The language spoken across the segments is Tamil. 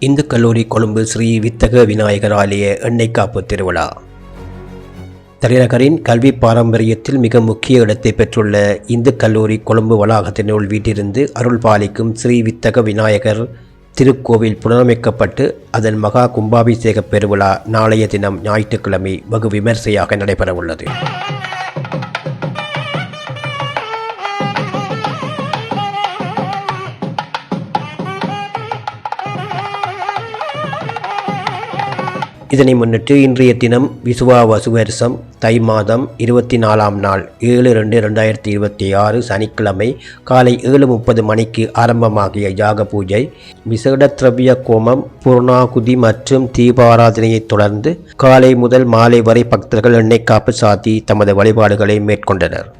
இந்து கல்லூரி கொழும்பு ஸ்ரீ வித்தக விநாயகர் ஆலய எண்ணெய் காப்பு திருவிழா. தலைநகரின் கல்வி பாரம்பரியத்தில் மிக முக்கிய இடத்தை பெற்றுள்ள இந்து கல்லூரி கொழும்பு வளாகத்தினுள் வீட்டிலிருந்து அருள் பாலிக்கும் ஸ்ரீ வித்தக விநாயகர் திருக்கோவில் புனரமைக்கப்பட்டு அதன் மகா கும்பாபிஷேக பெருவிழா நாளைய தினம் ஞாயிற்றுக்கிழமை வெகு விமர்சையாக நடைபெறவுள்ளது. இதனை முன்னிட்டு இன்றைய தினம் விசுவாவசு வருஷம் தை மாதம் 24ஆம் நாள் 7/2/2026 சனிக்கிழமை காலை 7:30 மணிக்கு ஆரம்பமாகிய யாக பூஜை, விசேட திரவிய கோமம், பூர்ணாகுதி மற்றும் தீபாராதனையைத் தொடர்ந்து காலை முதல் மாலை வரை பக்தர்கள் எண்ணெய் காப்பு சாத்தி தமது வழிபாடுகளை மேற்கொண்டனர்.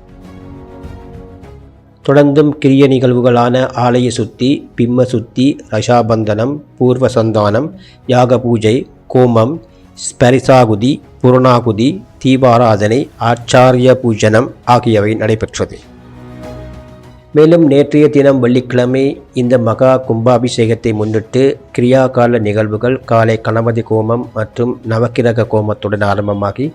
தொடர்ந்தும் கிரிய நிகழ்வுகளான ஆலய சுத்தி, பிம்ம சுத்தி, ரஷாபந்தனம், பூர்வ சந்தானம், யாக பூஜை, கோமம், ஸ்பரிசாகுதி, பூர்ணாகுதி, தீபாராதனை, ஆச்சாரிய பூஜனம் ஆகியவை நடைபெற்றது. மேலும் நேற்றைய தினம் வெள்ளிக்கிழமை இந்த மகா கும்பாபிஷேகத்தை முன்னிட்டு கிரியாகால நிகழ்வுகள் காலை கணபதி கோமம் மற்றும் நவக்கிரக கோமத்துடன் ஆரம்பமாகி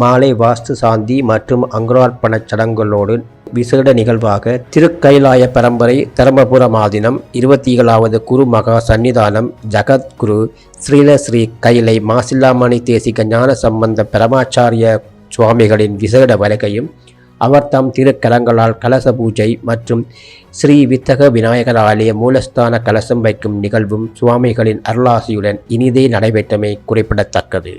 மாலை வாஸ்து சாந்தி மற்றும் அங்குரார்ப்பணச் சடங்குகளோடு விசேட நிகழ்வாக திருக்கைலாய பரம்பரை தர்மபுரம் ஆதீனம் 27வது குரு மகா சன்னிதானம் ஜகத்குரு ஸ்ரீல ஸ்ரீ கைலை மாசில்லாமணி தேசிக ஞான சம்பந்த பரமாச்சாரிய சுவாமிகளின் விசேட வருகையும், அவர் தம் திருக்கரங்களால் கலச பூஜை மற்றும் ஸ்ரீ வித்தக விநாயகர் ஆலய மூலஸ்தான கலசம் வைக்கும் நிகழ்வும் சுவாமிகளின் அருளாசியுடன் இனிதே நடைபெற்றமை குறிப்பிடத்தக்கது.